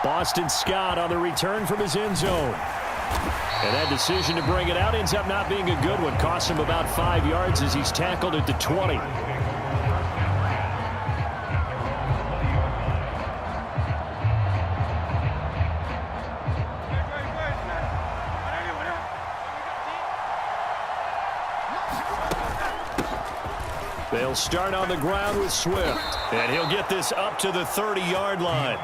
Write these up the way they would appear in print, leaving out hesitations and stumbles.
Boston Scott on the return from his end zone. And that decision to bring it out ends up not being a good one. Costs him about 5 yards as he's tackled at the 20. They'll start on the ground with Swift. And he'll get this up to the 30-yard line.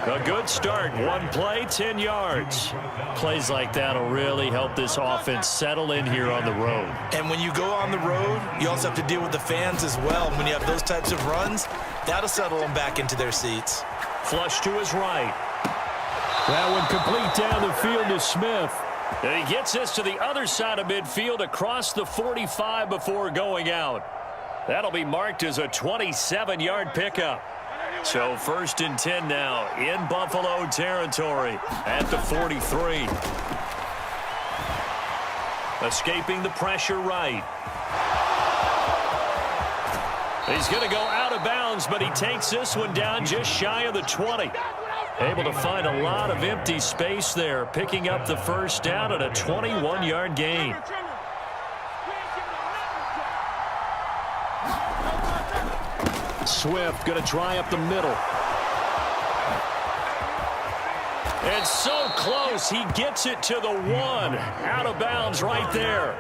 A good start. One play, 10 yards. Plays like that will really help this offense settle in here on the road. And when you go on the road, you also have to deal with the fans as well. When you have those types of runs, that'll settle them back into their seats. Flush to his right. That one complete down the field to Smith. And he gets this to the other side of midfield across the 45 before going out. That'll be marked as a 27-yard pickup. So 1st and 10 now in Buffalo territory at the 43. Escaping the pressure right. He's going to go out of bounds, but he takes this one down just shy of the 20. Able to find a lot of empty space there, picking up the first down at a 21-yard gain. Swift going to try up the middle. And so close, he gets it to the 1. Out of bounds right there.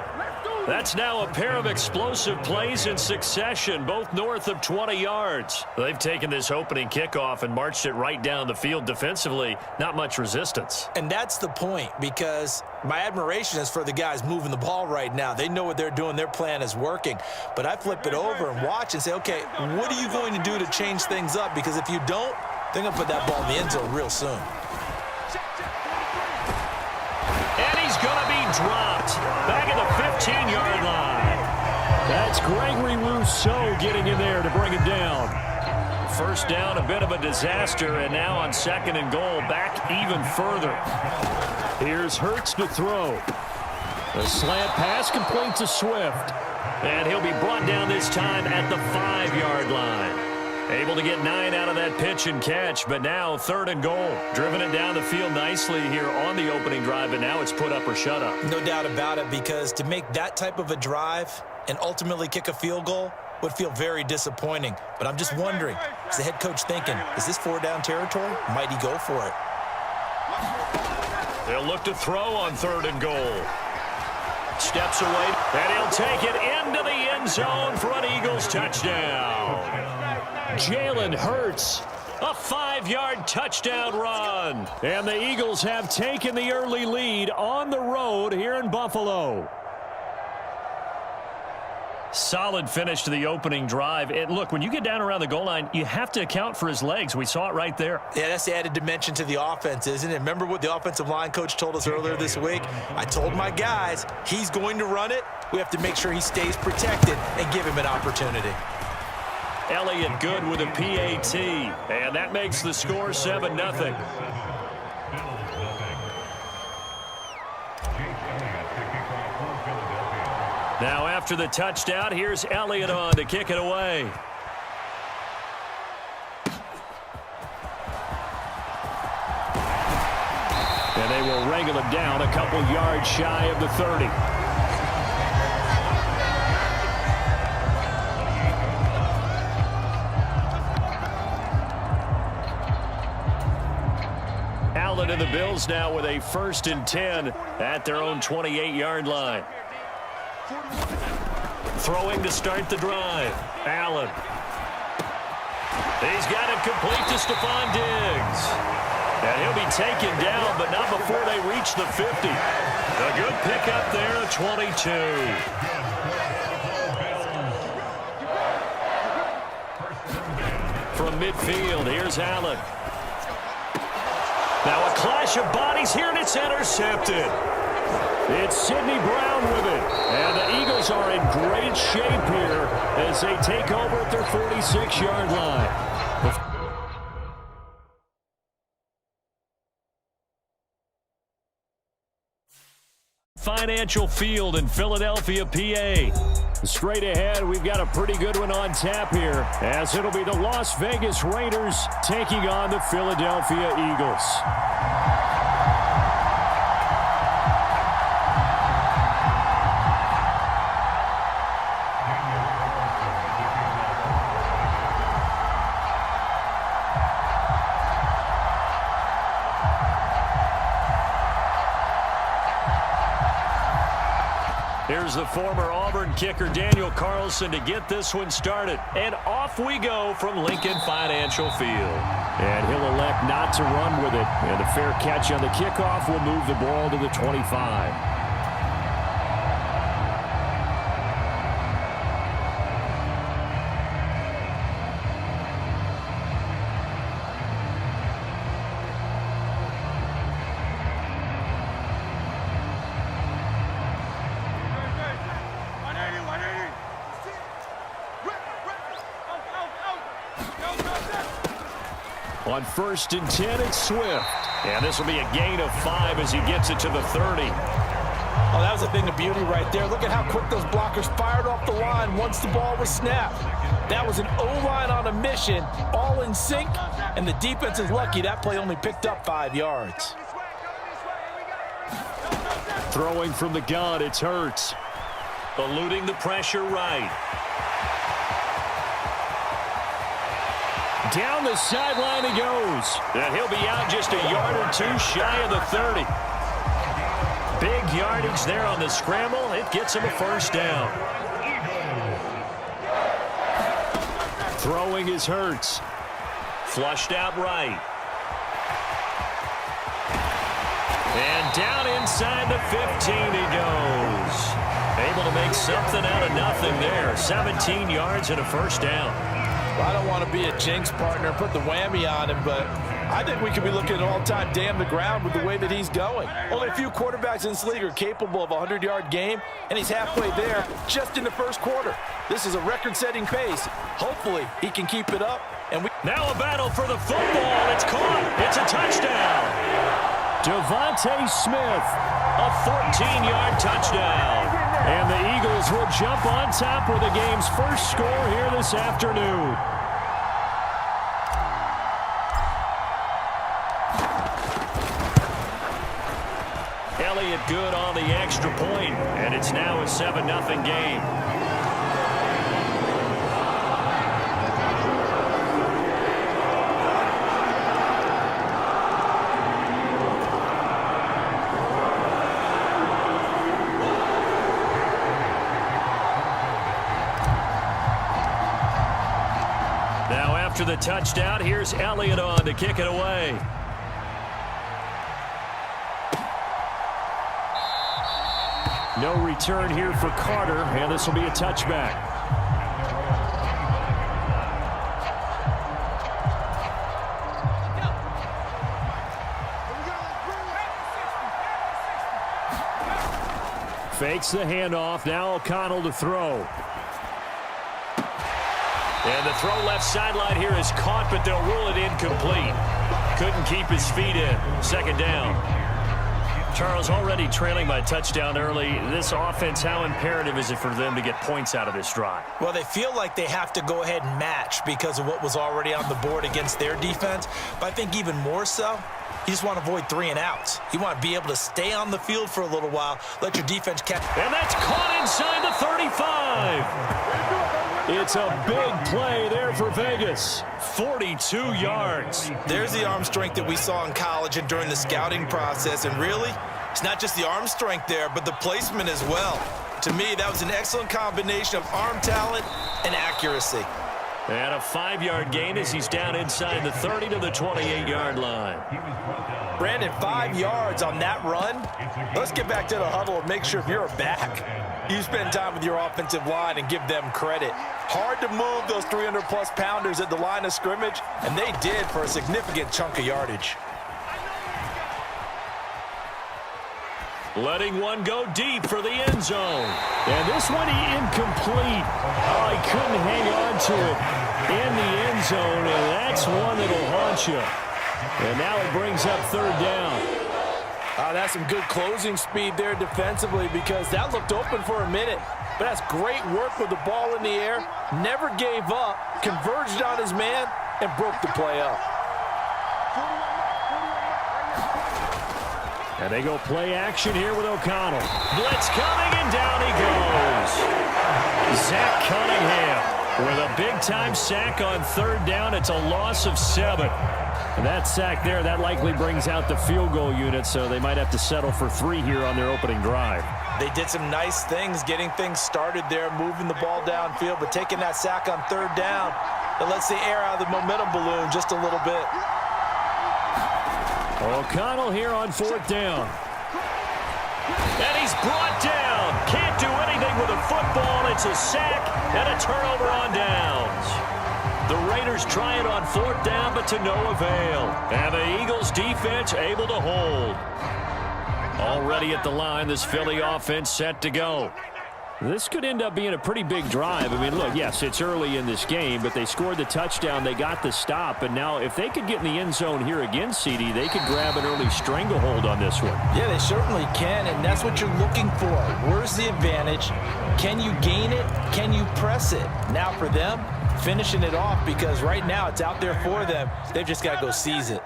That's now a pair of explosive plays in succession, both north of 20 yards. They've taken this opening kickoff and marched it right down the field defensively. Not much resistance. And that's the point, because my admiration is for the guys moving the ball right now. They know what they're doing. Their plan is working. But I flip it over and watch and say, okay, what are you going to do to change things up? Because if you don't, they're going to put that ball in the end zone real soon. And he's going to be dropped back at the 15-yard line. That's Gregory Rousseau getting in there to bring it down. First down, a bit of a disaster, and now on 2nd and goal, back even further. Here's Hurts to throw. The slant pass complete to Swift. And he'll be brought down this time at the 5-yard line. Able to get 9 out of that pitch and catch, but now 3rd and goal. Driven it down the field nicely here on the opening drive, and now it's put up or shut up. No doubt about it, because to make that type of a drive and ultimately kick a field goal would feel very disappointing. But I'm just wondering, is the head coach thinking, is this 4-down territory? Might he go for it? They'll look to throw on 3rd and goal. Steps away, and he'll take it into the end zone for an Eagles touchdown. Jalen Hurts, a 5-yard touchdown run. And the Eagles have taken the early lead on the road here in Buffalo. Solid finish to the opening drive. And look, when you get down around the goal line, you have to account for his legs. We saw it right there. Yeah, that's the added dimension to the offense, isn't it? Remember what the offensive line coach told us earlier this week? I told my guys, he's going to run it. We have to make sure he stays protected and give him an opportunity. Elliott good with a PAT, and that makes the score 7-0. Now after the touchdown, here's Elliott on to kick it away. And they will wrangle it down a couple yards shy of the 30. Allen and the Bills now with a 1st and 10 at their own 28-yard line. Throwing to start the drive. Allen. He's got it complete to Stephon Diggs. And he'll be taken down, but not before they reach the 50. A good pickup there at 22. From midfield, here's Allen. Now a clash of bodies here, and it's intercepted. It's Sidney Brown with it. And the Eagles are in great shape here as they take over at their 46-yard line. Financial Field in Philadelphia, PA. Straight ahead, we've got a pretty good one on tap here, as it'll be the Las Vegas Raiders taking on the Philadelphia Eagles. Here's the former Auburn kicker Daniel Carlson to get this one started. And off we go from Lincoln Financial Field. And he'll elect not to run with it. And a fair catch on the kickoff will move the ball to the 25. On 1st and 10, it's Swift. And this will be a gain of 5 as he gets it to the 30. Oh, that was a thing of beauty right there. Look at how quick those blockers fired off the line once the ball was snapped. That was an O-line on a mission, all in sync, and the defense is lucky that play only picked up 5 yards. Throwing from the gun, it's Hurts. Eluding the pressure right. Down the sideline he goes. And he'll be out just a yard or two shy of the 30. Big yardage there on the scramble. It gets him a first down. Throwing is Hurts. Flushed out right. And down inside the 15 he goes. Able to make something out of nothing there. 17 yards and a first down. I don't want to be a jinx partner and put the whammy on him, but I think we could be looking at an all-time damn the ground with the way that he's going. Only a few quarterbacks in this league are capable of a 100-yard game, and he's halfway there just in the first quarter. This is a record-setting pace. Hopefully, he can keep it up. Now a battle for the football. It's caught. It's a touchdown. Devontae Smith, a 14-yard touchdown. And the Eagles will jump on top with the game's first score here this afternoon. Elliott good on the extra point, and it's now a 7-0 game. After the touchdown, here's Elliott on to kick it away. No return here for Carter, and this will be a touchback. Fakes the handoff. Now O'Connell to throw. And the throw left sideline here is caught, but they'll rule it incomplete. Couldn't keep his feet in. Second down. Charles, already trailing by touchdown early. This offense, how imperative is it for them to get points out of this drive? Well, they feel like they have to go ahead and match because of what was already on the board against their defense. But I think even more so, you just want to avoid 3 and outs. You want to be able to stay on the field for a little while, let your defense catch. And that's caught inside the 35. It's a big play there for Vegas. 42 yards. There's the arm strength that we saw in college and during the scouting process. And really, it's not just the arm strength there, but the placement as well. To me, that was an excellent combination of arm talent and accuracy. And a 5-yard gain as he's down inside the 30 to the 28-yard line. Brandon, 5 yards on that run. Let's get back to the huddle and make sure if you're a back, you spend time with your offensive line and give them credit. Hard to move those 300-plus pounders at the line of scrimmage, and they did for a significant chunk of yardage. Letting one go deep for the end zone. And this one incomplete. Oh, he couldn't hang on to it in the end zone, and that's one that'll haunt you. And now it brings up third down. That's some good closing speed there defensively because that looked open for a minute. But that's great work with the ball in the air. Never gave up, converged on his man, and broke the play up. And they go play action here with O'Connell. Blitz coming, and down he goes. Zach Cunningham with a big-time sack on third down. It's a loss of 7. And that sack there, that likely brings out the field goal unit, so they might have to settle for 3 here on their opening drive. They did some nice things getting things started there, moving the ball downfield, but taking that sack on third down, that lets the air out of the momentum balloon just a little bit. O'Connell here on 4th down. And he's brought down. Can't do anything with a football. It's a sack and a turnover on downs. The Raiders try it on 4th down, but to no avail. And the Eagles defense able to hold. Already at the line, this Philly offense set to go. This could end up being a pretty big drive. I mean, look, yes, it's early in this game, but they scored the touchdown. They got the stop. And now if they could get in the end zone here again, CD, they could grab an early stranglehold on this one. Yeah, they certainly can, and that's what you're looking for. Where's the advantage? Can you gain it? Can you press it? Now for them, finishing it off because right now it's out there for them. They've just got to go seize it.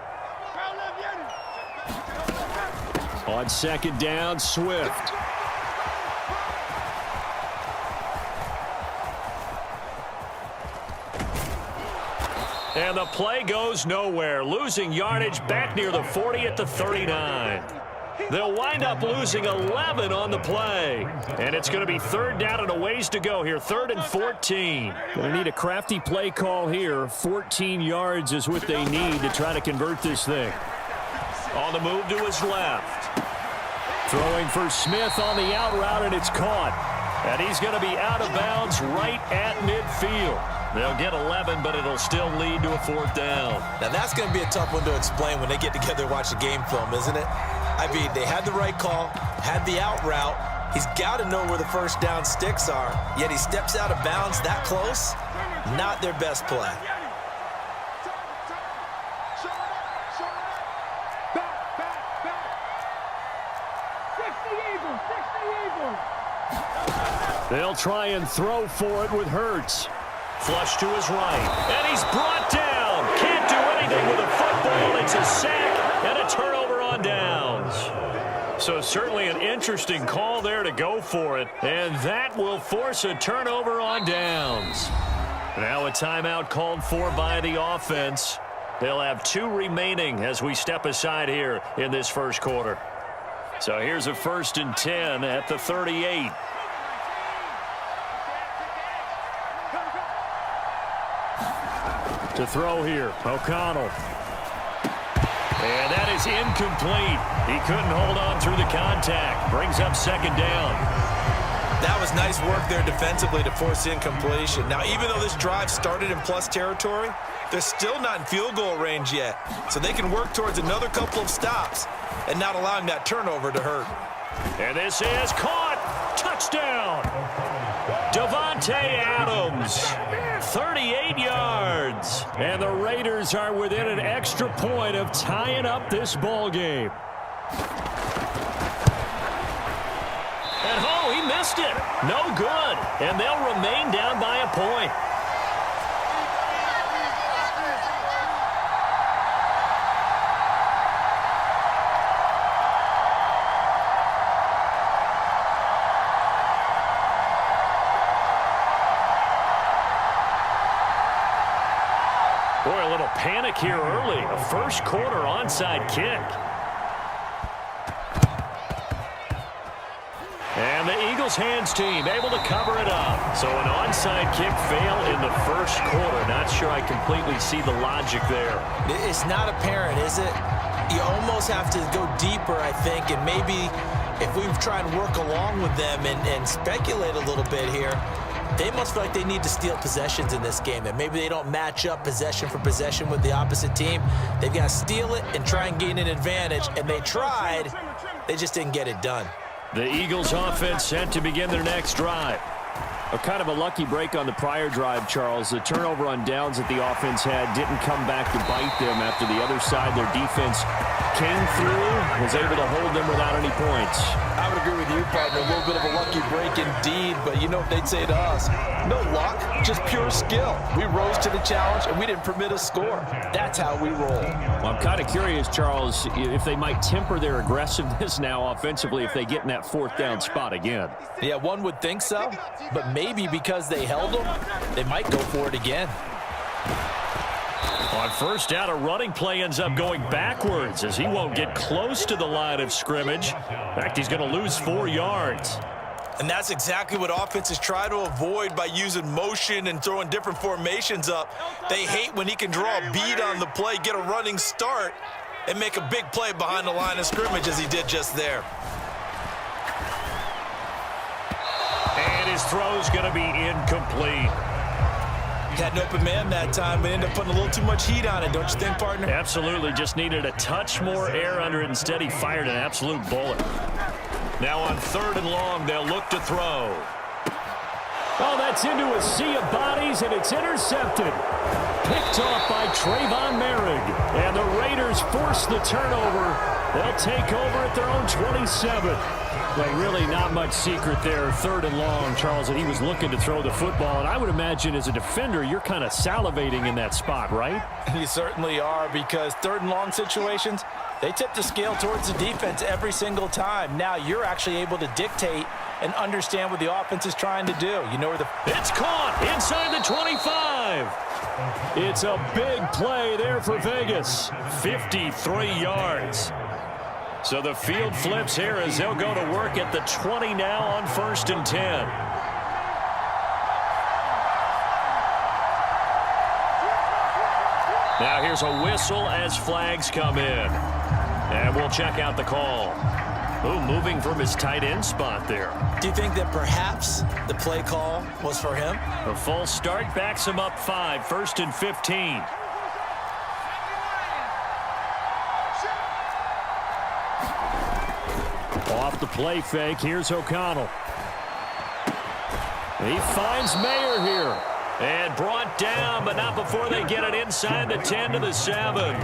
On 2nd down, Swift. And the play goes nowhere. Losing yardage back near the 40 at the 39. They'll wind up losing 11 on the play. And it's going to be 3rd down and a ways to go here. 3rd and 14. Going to need a crafty play call here. 14 yards is what they need to try to convert this thing. On the move to his left. Throwing for Smith on the out route, and it's caught. And he's going to be out of bounds right at midfield. They'll get 11, but it'll still lead to a 4th down. Now, that's going to be a tough one to explain when they get together and watch the game film, isn't it? I mean, they had the right call, had the out route. He's got to know where the first down sticks are, yet he steps out of bounds that close. Not their best play. They'll try and throw for it with Hurts. Flush to his right. And he's brought down. Can't do anything with a football. It's a sack and a turnover on downs. So certainly an interesting call there to go for it. And that will force a turnover on downs. Now a timeout called for by the offense. They'll have 2 remaining as we step aside here in this first quarter. So here's a 1st and 10 at the 38. To throw here, O'Connell. And that is incomplete. He couldn't hold on through the contact. Brings up 2nd down. That was nice work there defensively to force incompletion. Now, even though this drive started in plus territory, they're still not in field goal range yet. So they can work towards another couple of stops and not allowing that turnover to hurt. And this is caught. Touchdown. Davante Adams. 38 yards. And the Raiders are within an extra point of tying up this ball game. And oh, he missed it. No good. And they'll remain down by a point. Boy, a little panic here early. A first quarter onside kick. And the Eagles hands team able to cover it up. So an onside kick fail in the first quarter. Not sure I completely see the logic there. It's not apparent, is it? You almost have to go deeper, I think, and maybe if we try and work along with them and speculate a little bit here, they must feel like they need to steal possessions in this game, and maybe they don't match up possession for possession with the opposite team. They've got to steal it and try and gain an advantage, and they tried. They just didn't get it done. The Eagles offense set to begin their next drive. A kind of a lucky break on the prior drive, Charles. The turnover on downs that the offense had didn't come back to bite them after the other side. Their defense came through, was able to hold them without any points. I would agree with you, partner. A little bit of a lucky break indeed, but you know what they'd say to us? No luck, just pure skill. We rose to the challenge, and we didn't permit a score. That's how we roll. Well, I'm kind of curious, Charles, if they might temper their aggressiveness now offensively if they get in that fourth down spot again. Yeah, one would think so, but maybe because they held them, they might go for it again. On first down, a running play ends up going backwards as he won't get close to the line of scrimmage. In fact, he's going to lose 4 yards. And that's exactly what offenses try to avoid by using motion and throwing different formations up. They hate when he can draw a bead on the play, get a running start, and make a big play behind the line of scrimmage as he did just there. And his throw's going to be incomplete. Had an open man that time, but ended up putting a little too much heat on it, don't you think, partner? Absolutely. Just needed a touch more air under it. Instead, he fired an absolute bullet. Now on 3rd and long, they'll look to throw. Oh, that's into a sea of bodies, and it's intercepted. Picked off by Trayvon Merrick. And the Raiders force the turnover. They'll take over at their own 27. But really not much secret there. 3rd and long, Charles, that he was looking to throw the football. And I would imagine as a defender, you're kind of salivating in that spot, right? You certainly are, because 3rd and long situations, they tip the scale towards the defense every single time. Now you're actually able to dictate and understand what the offense is trying to do. You know where the... It's caught inside the 25. It's a big play there for Vegas. 53 yards. So the field flips here as they'll go to work at the 20 now on 1st and 10. Now here's a whistle as flags come in. And we'll check out the call. Ooh, moving from his tight end spot there. Do you think that perhaps the play call was for him? A false start backs him up 5, 1st and 15. Off the play fake, here's O'Connell. He finds Mayer here. And brought down, but not before they get it inside the 10 to the 7.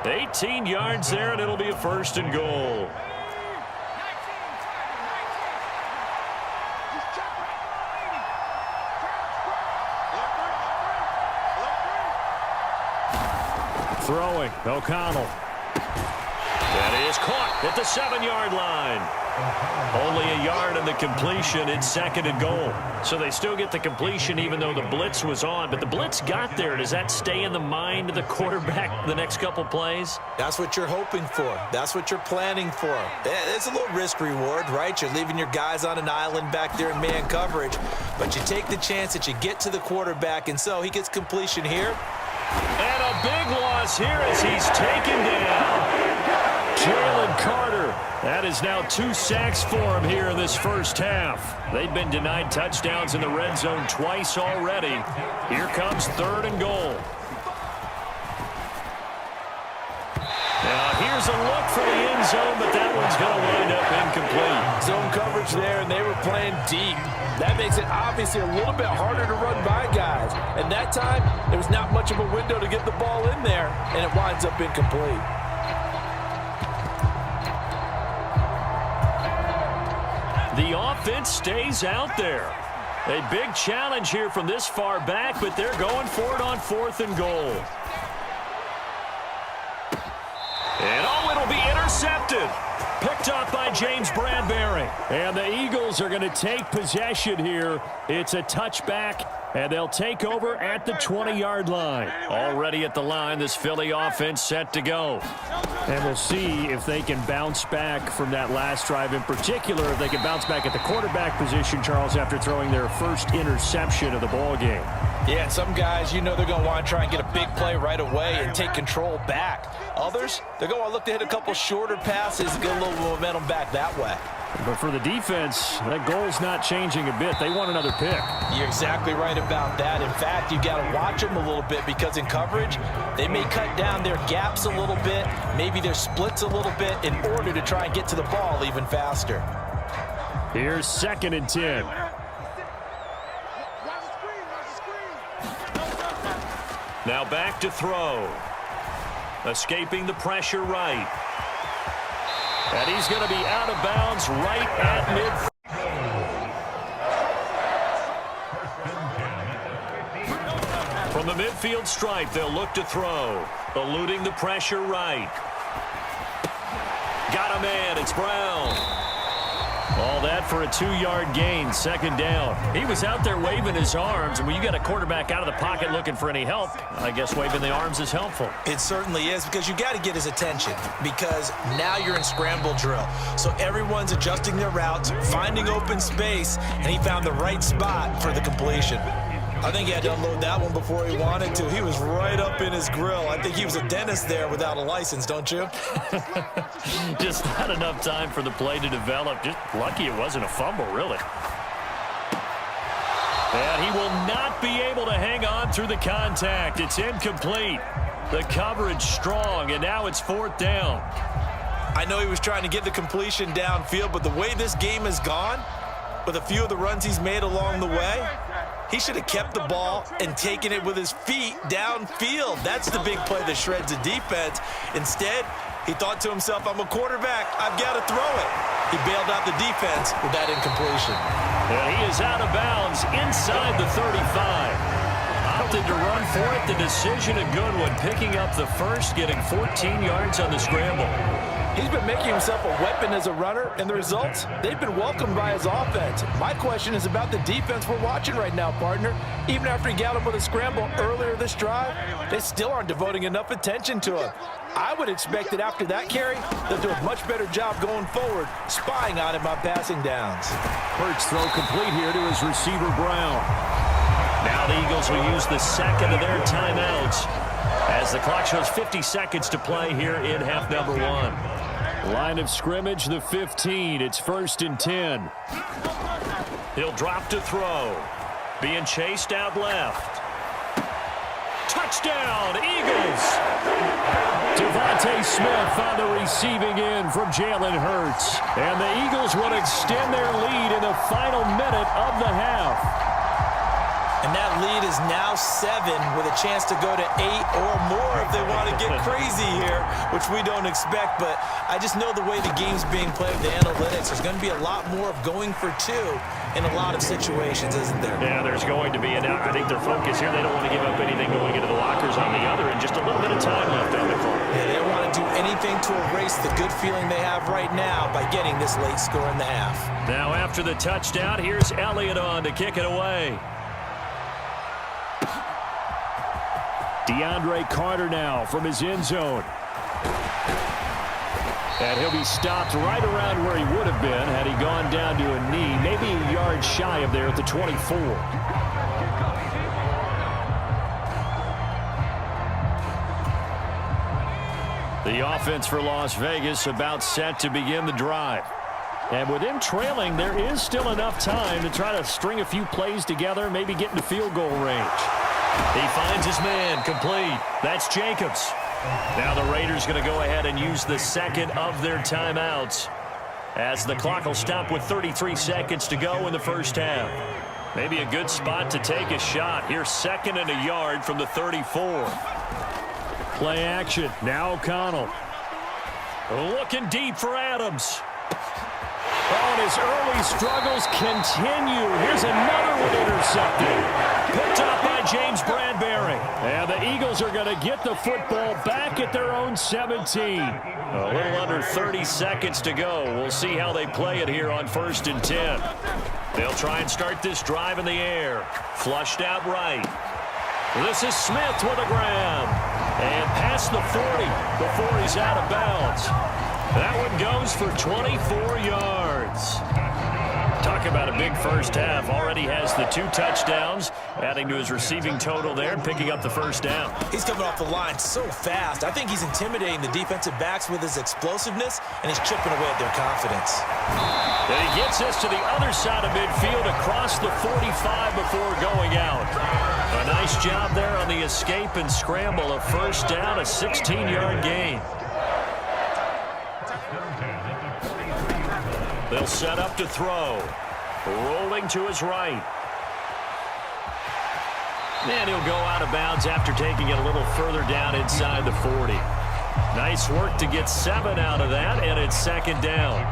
18 yards there, and it'll be a 1st and goal. Throwing, O'Connell. That is caught at the 7-yard line. Only a yard in the completion. It's 2nd and goal. So they still get the completion even though the blitz was on. But the blitz got there. Does that stay in the mind of the quarterback the next couple plays? That's what you're hoping for. That's what you're planning for. It's a little risk reward, right? You're leaving your guys on an island back there in man coverage. But you take the chance that you get to the quarterback, and so he gets completion here. And a big loss here as he's taken down. Jalen Carter. That is now 2 sacks for him here in this first half. They've been denied touchdowns in the red zone twice already. Here comes 3rd and goal. Now here's a look for the end zone, but that one's going to wind up incomplete. Zone coverage there, and they were playing deep. That makes it obviously a little bit harder to run by guys. And that time, there was not much of a window to get the ball in there, and it winds up incomplete. The offense stays out there. A big challenge here from this far back, but they're going for it on 4th and goal. And oh, it'll be intercepted. Picked up by James Bradbury. And the Eagles are going to take possession here. It's a touchback, and they'll take over at the 20-yard line. Already at the line, this Philly offense set to go. And we'll see if they can bounce back from that last drive, in particular, if they can bounce back at the quarterback position, Charles, after throwing their first interception of the ball game. Yeah, some guys, you know they're going to want to try and get a big play right away and take control back. Others, they're going to look to hit a couple shorter passes and get a little momentum back that way. But for the defense, that goal's not changing a bit. They want another pick. You're exactly right about that. In fact, you got to watch them a little bit because in coverage, they may cut down their gaps a little bit, maybe their splits a little bit in order to try and get to the ball even faster. Here's 2nd and 10. Now back to throw. Escaping the pressure right. And he's going to be out of bounds right at midfield. From the midfield stripe, they'll look to throw. Eluding the pressure right. Got a man. It's Brown. All that for a 2-yard gain, second down. He was out there waving his arms, and when you got a quarterback out of the pocket looking for any help, I guess waving the arms is helpful. It certainly is, because you got to get his attention, because now you're in scramble drill. So everyone's adjusting their routes, finding open space, and he found the right spot for the completion. I think he had to unload that one before he wanted to. He was right up in his grill. I think he was a dentist there without a license, don't you? Just not enough time for the play to develop. Just lucky it wasn't a fumble, really. And he will not be able to hang on through the contact. It's incomplete. The coverage strong, and now it's 4th down. I know he was trying to get the completion downfield, but the way this game has gone, with a few of the runs he's made along the way, he should have kept the ball and taken it with his feet downfield. That's the big play that shreds the defense. Instead, he thought to himself, I'm a quarterback. I've got to throw it. He bailed out the defense with that incompletion. And he is out of bounds inside the 35. Opted to run for it. The decision a good one. Picking up the first, getting 14 yards on the scramble. He's been making himself a weapon as a runner, and the results, they've been welcomed by his offense. My question is about the defense we're watching right now, partner. Even after he got him with a scramble earlier this drive, they still aren't devoting enough attention to him. I would expect that after that carry, they'll do a much better job going forward, spying on him on passing downs. Hurts throw complete here to his receiver, Brown. Now the Eagles will use the second of their timeouts as the clock shows 50 seconds to play here in half number 1. Line of scrimmage, the 15. It's 1st and 10. He'll drop to throw. Being chased out left. Touchdown, Eagles! Devontae Smith on the receiving end from Jalen Hurts. And the Eagles will extend their lead in the final minute of the half. And that lead is now 7 with a chance to go to 8 or more if they want to get crazy here, which we don't expect. But I just know the way the game's being played with the analytics, there's going to be a lot more of going for 2 in a lot of situations, isn't there? Yeah, there's going to be. And I think their focus here, they don't want to give up anything going into the lockers on the other, and just a little bit of time left on the clock. Yeah, they don't want to do anything to erase the good feeling they have right now by getting this late score in the half. Now after the touchdown, here's Elliott on to kick it away. DeAndre Carter now from his end zone. And he'll be stopped right around where he would have been had he gone down to a knee, maybe a yard shy of there at the 24. The offense for Las Vegas about set to begin the drive. And with them trailing, there is still enough time to try to string a few plays together, maybe get into field goal range. He finds his man, complete. That's Jacobs. Now the Raiders going to go ahead and use the second of their timeouts as the clock will stop with 33 seconds to go in the first half. Maybe a good spot to take a shot. Here's 2nd and a yard from the 34. Play action. Now O'Connell. Looking deep for Adams. Oh, and his early struggles continue. Here's another one intercepted. Picked up by James Bradbury. And the Eagles are going to get the football back at their own 17. A little under 30 seconds to go. We'll see how they play it here on 1st and 10. They'll try and start this drive in the air. Flushed out right. This is Smith with a grab. And past the 40 before he's out of bounds. That one goes for 24 yards. Talk about a big first half. Already has the 2 touchdowns, adding to his receiving total there and picking up the first down. He's coming off the line so fast. I think he's intimidating the defensive backs with his explosiveness, and he's chipping away at their confidence. And he gets us to the other side of midfield across the 45 before going out. A nice job there on the escape and scramble. A first down, a 16-yard gain. They'll set up to throw. Rolling to his right. And he'll go out of bounds after taking it a little further down inside the 40. Nice work to get 7 out of that, and it's second down.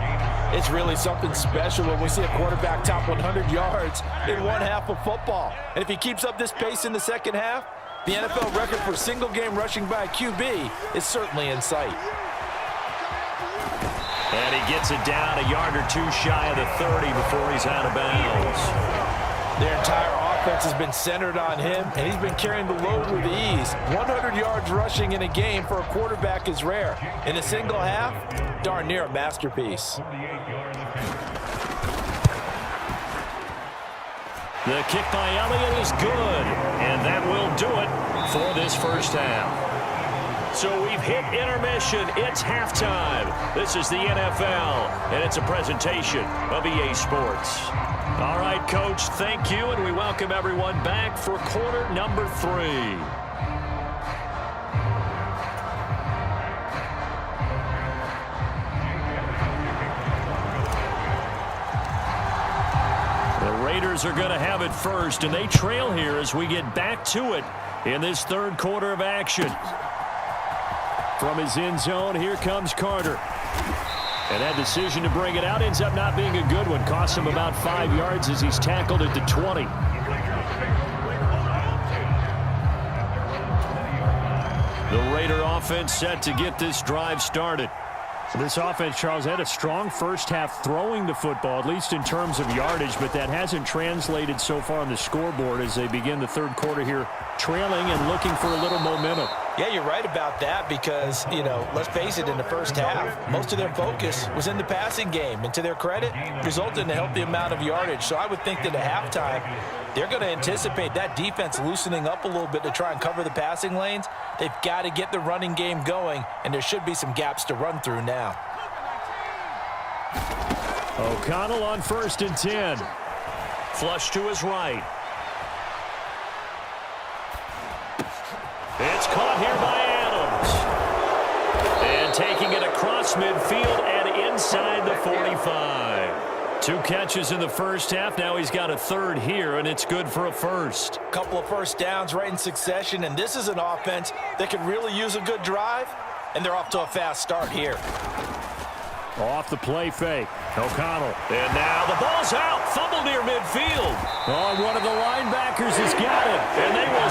It's really something special when we see a quarterback top 100 yards in one half of football. And if he keeps up this pace in the second half, the NFL record for single-game rushing by a QB is certainly in sight. And he gets it down a yard or two shy of the 30 before he's out of bounds. Their entire offense has been centered on him, and he's been carrying the load with ease. 100 yards rushing in a game for a quarterback is rare. In a single half, darn near a masterpiece. The kick by Elliott is good, and that will do it for this first half. So we've hit intermission. It's halftime. This is the NFL, and it's a presentation of EA Sports. All right, Coach, thank you, and we welcome everyone back for quarter number 3. The Raiders are going to have it first, and they trail here as we get back to it in this third quarter of action. From his end zone, here comes Carter. And that decision to bring it out ends up not being a good one. Costs him about 5 yards as he's tackled at the 20. The Raider offense set to get this drive started. This offense, Charles, had a strong first half throwing the football, at least in terms of yardage, but that hasn't translated so far on the scoreboard as they begin the third quarter here, trailing and looking for a little momentum. Yeah, you're right about that because, let's face it, in the first half, most of their focus was in the passing game. And to their credit, resulted in a healthy amount of yardage. So I would think that at halftime, they're going to anticipate that defense loosening up a little bit to try and cover the passing lanes. They've got to get the running game going, and there should be some gaps to run through now. O'Connell on 1st and 10. Flush to his right. It's caught here by Adams. And taking it across midfield and inside the 45. 2 catches in the first half. Now he's got a third here, and it's good for a first. Couple of first downs right in succession, and this is an offense that could really use a good drive, and they're off to a fast start here. Off the play fake. O'Connell. And now the ball's out. Fumble near midfield. Oh, one of the linebackers has got it. And they will